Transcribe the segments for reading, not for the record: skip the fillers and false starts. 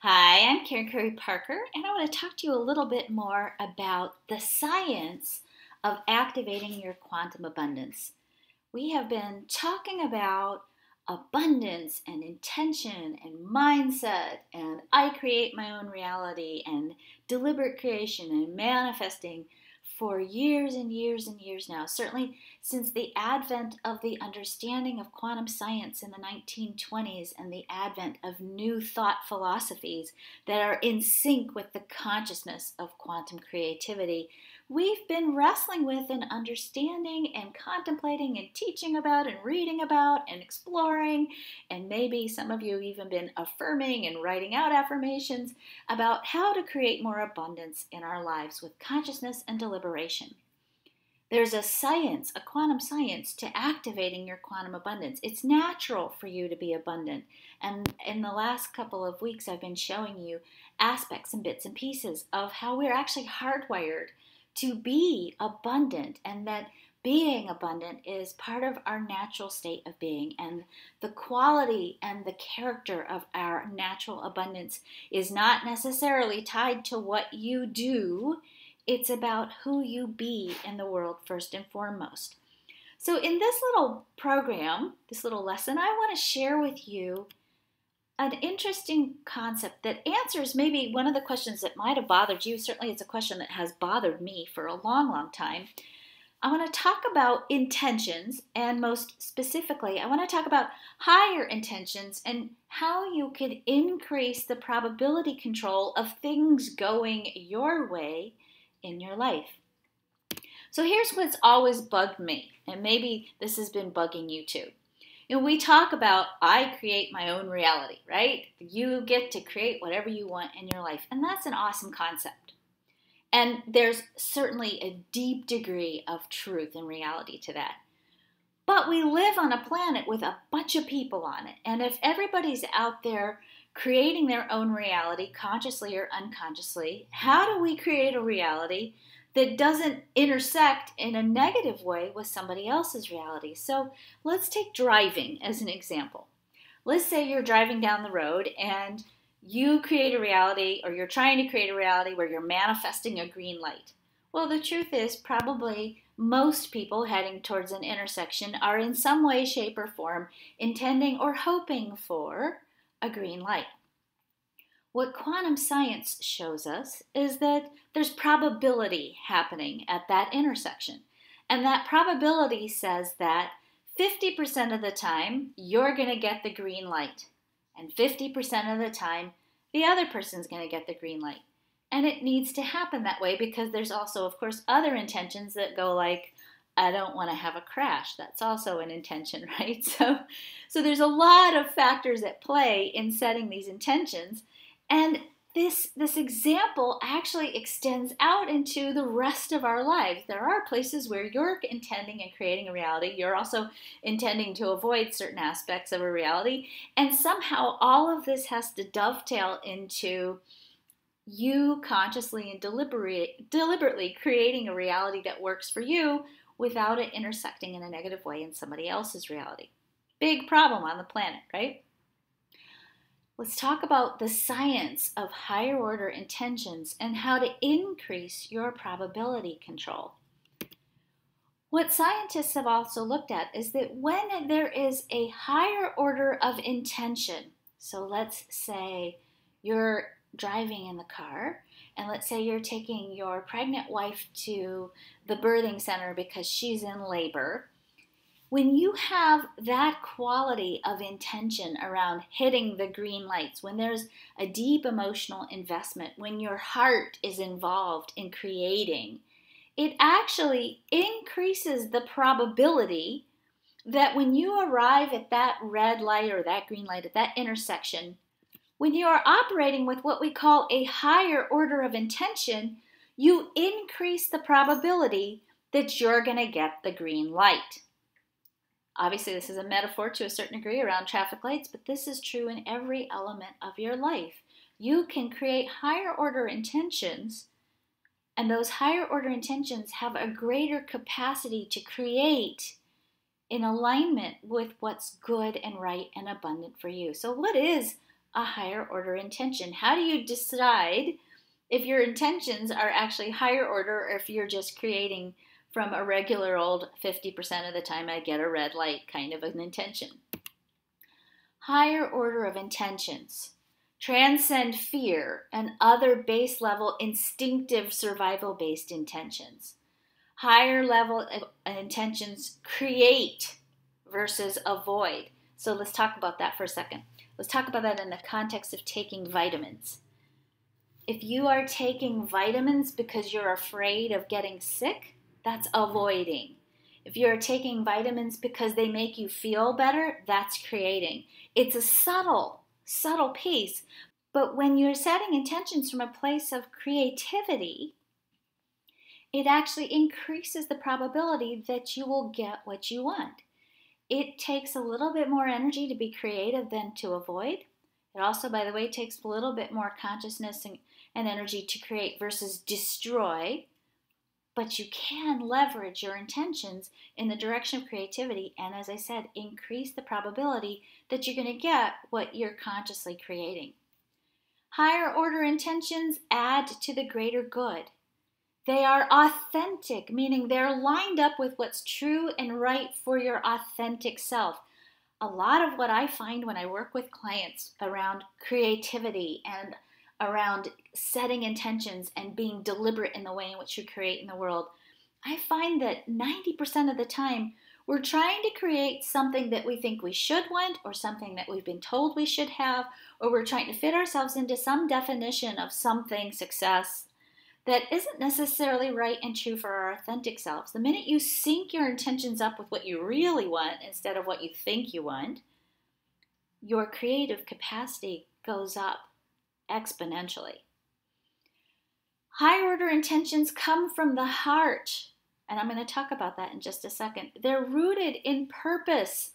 Hi, I'm Karen Curry Parker, and I want to talk to you a little bit more about the science of activating your quantum abundance. We have been talking about abundance and intention and mindset, and I create my own reality, and deliberate creation and manifesting for years and years and years now. Certainly since the advent of the understanding of quantum science in the 1920s and the advent of new thought philosophies that are in sync with the consciousness of quantum creativity, we've been wrestling with and understanding and contemplating and teaching about and reading about and exploring, and maybe some of you have even been affirming and writing out affirmations about how to create more abundance in our lives with consciousness and deliberation. There's a science, a quantum science, to activating your quantum abundance. It's natural for you to be abundant. And in the last couple of weeks, I've been showing you aspects and bits and pieces of how we're actually hardwired to be abundant, and that being abundant is part of our natural state of being. And the quality and the character of our natural abundance is not necessarily tied to what you do. It's about who you be in the world first and foremost. So in this little program, this little lesson, I want to share with you an interesting concept that answers maybe one of the questions that might have bothered you. Certainly it's a question that has bothered me for a long, long time. I want to talk about intentions, and most specifically, I want to talk about higher intentions and how you could increase the probability control of things going your way in your life. So here's what's always bugged me, and maybe this has been bugging you too. We talk about I create my own reality, right? You get to create whatever you want in your life, and that's an awesome concept. And there's certainly a deep degree of truth and reality to that. But we live on a planet with a bunch of people on it, and if everybody's out there creating their own reality, consciously or unconsciously, how do we create a reality that doesn't intersect in a negative way with somebody else's reality? So let's take driving as an example. Let's say you're driving down the road and you create a reality, or you're trying to create a reality where you're manifesting a green light. Well, the truth is probably most people heading towards an intersection are in some way, shape, or form intending or hoping for a green light. What quantum science shows us is that there's probability happening at that intersection. And that probability says that 50% of the time, you're going to get the green light. And 50% of the time, the other person's going to get the green light. And it needs to happen that way because there's also, of course, other intentions that go like, I don't want to have a crash. That's also an intention, right? So there's a lot of factors at play in setting these intentions. And this example actually extends out into the rest of our lives. There are places where you're intending and creating a reality. You're also intending to avoid certain aspects of a reality. And somehow all of this has to dovetail into you consciously and deliberately creating a reality that works for you without it intersecting in a negative way in somebody else's reality. Big problem on the planet, right? Let's talk about the science of higher order intentions and how to increase your probability control. What scientists have also looked at is that when there is a higher order of intention, so let's say you're driving in the car, and let's say you're taking your pregnant wife to the birthing center because she's in labor. When you have that quality of intention around hitting the green lights, when there's a deep emotional investment, when your heart is involved in creating, it actually increases the probability that when you arrive at that red light or that green light at that intersection, when you are operating with what we call a higher order of intention, you increase the probability that you're going to get the green light. Obviously, this is a metaphor to a certain degree around traffic lights, but this is true in every element of your life. You can create higher order intentions, and those higher order intentions have a greater capacity to create in alignment with what's good and right and abundant for you. So what is a higher order intention? How do you decide if your intentions are actually higher order or if you're just creating from a regular old 50% of the time I get a red light kind of an intention? Higher order of intentions transcend fear and other base level instinctive survival based intentions. Higher level intentions create versus avoid. So let's talk about that for a second. Let's talk about that in the context of taking vitamins. If you are taking vitamins because you're afraid of getting sick, that's avoiding. If you're taking vitamins because they make you feel better, that's creating. It's a subtle piece. But when you're setting intentions from a place of creativity, it actually increases the probability that you will get what you want. It takes a little bit more energy to be creative than to avoid. It also, by the way, takes a little bit more consciousness and energy to create versus destroy. But you can leverage your intentions in the direction of creativity and, as I said, increase the probability that you're going to get what you're consciously creating. Higher order intentions add to the greater good. They are authentic, meaning they're lined up with what's true and right for your authentic self. A lot of what I find when I work with clients around creativity and around setting intentions and being deliberate in the way in which you create in the world, I find that 90% of the time we're trying to create something that we think we should want or something that we've been told we should have, or we're trying to fit ourselves into some definition of something success that isn't necessarily right and true for our authentic selves. The minute you sync your intentions up with what you really want instead of what you think you want, your creative capacity goes up exponentially. Higher order intentions come from the heart, and I'm going to talk about that in just a second. They're rooted in purpose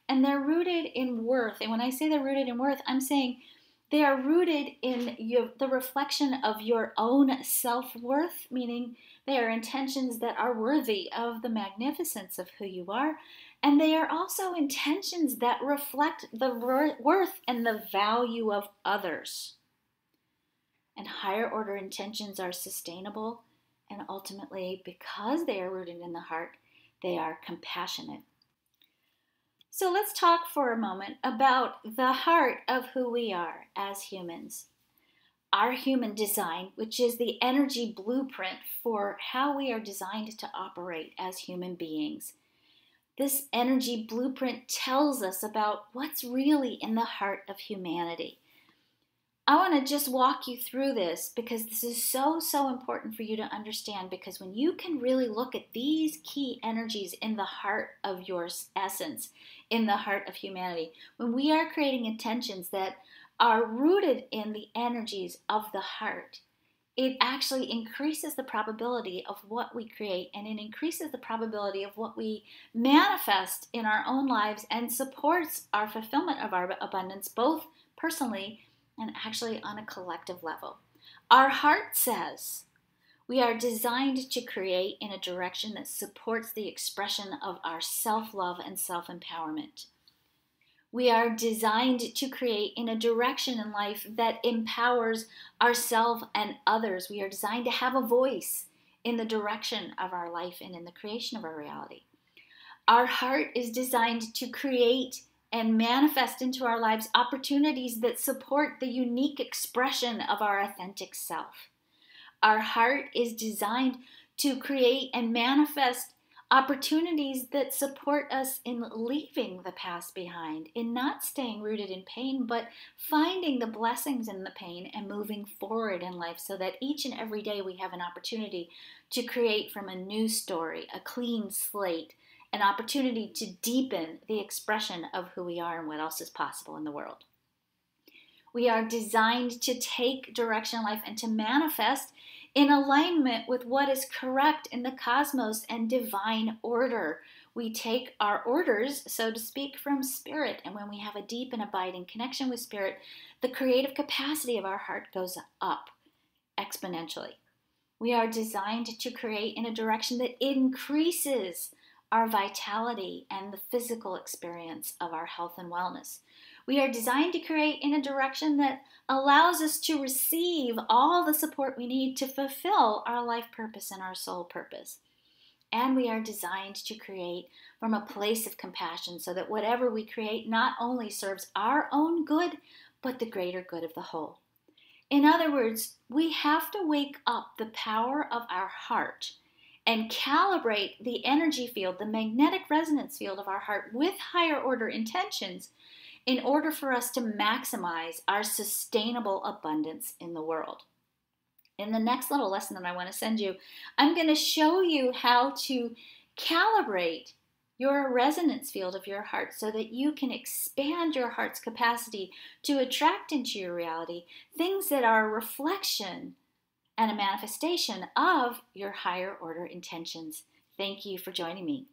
and they're rooted in worth. And when I say they're rooted in worth, I'm saying they are rooted in the reflection of your own self-worth, meaning they are intentions that are worthy of the magnificence of who you are. And they are also intentions that reflect the worth and the value of others. And higher order intentions are sustainable, and ultimately, because they are rooted in the heart, they are compassionate. So let's talk for a moment about the heart of who we are as humans. Our human design, which is the energy blueprint for how we are designed to operate as human beings. This energy blueprint tells us about what's really in the heart of humanity. I want to just walk you through this because this is so important for you to understand, because when you can really look at these key energies in the heart of your essence, in the heart of humanity, when we are creating intentions that are rooted in the energies of the heart, it actually increases the probability of what we create, and it increases the probability of what we manifest in our own lives and supports our fulfillment of our abundance, both personally and actually on a collective level. Our heart says we are designed to create in a direction that supports the expression of our self-love and self-empowerment. We are designed to create in a direction in life that empowers ourselves and others. We are designed to have a voice in the direction of our life and in the creation of our reality. Our heart is designed to create and manifest into our lives opportunities that support the unique expression of our authentic self. Our heart is designed to create and manifest opportunities that support us in leaving the past behind, in not staying rooted in pain, but finding the blessings in the pain and moving forward in life so that each and every day we have an opportunity to create from a new story, a clean slate, an opportunity to deepen the expression of who we are and what else is possible in the world. We are designed to take direction in life and to manifest in alignment with what is correct in the cosmos and divine order. We take our orders, so to speak, from spirit, and when we have a deep and abiding connection with spirit, the creative capacity of our heart goes up exponentially. We are designed to create in a direction that increases our vitality and the physical experience of our health and wellness. We are designed to create in a direction that allows us to receive all the support we need to fulfill our life purpose and our soul purpose. And we are designed to create from a place of compassion so that whatever we create not only serves our own good, but the greater good of the whole. In other words, we have to wake up the power of our heart and calibrate the energy field, the magnetic resonance field of our heart with higher order intentions in order for us to maximize our sustainable abundance in the world. In the next little lesson that I want to send you, I'm going to show you how to calibrate your resonance field of your heart so that you can expand your heart's capacity to attract into your reality things that are a reflection and a manifestation of your higher order intentions. Thank you for joining me.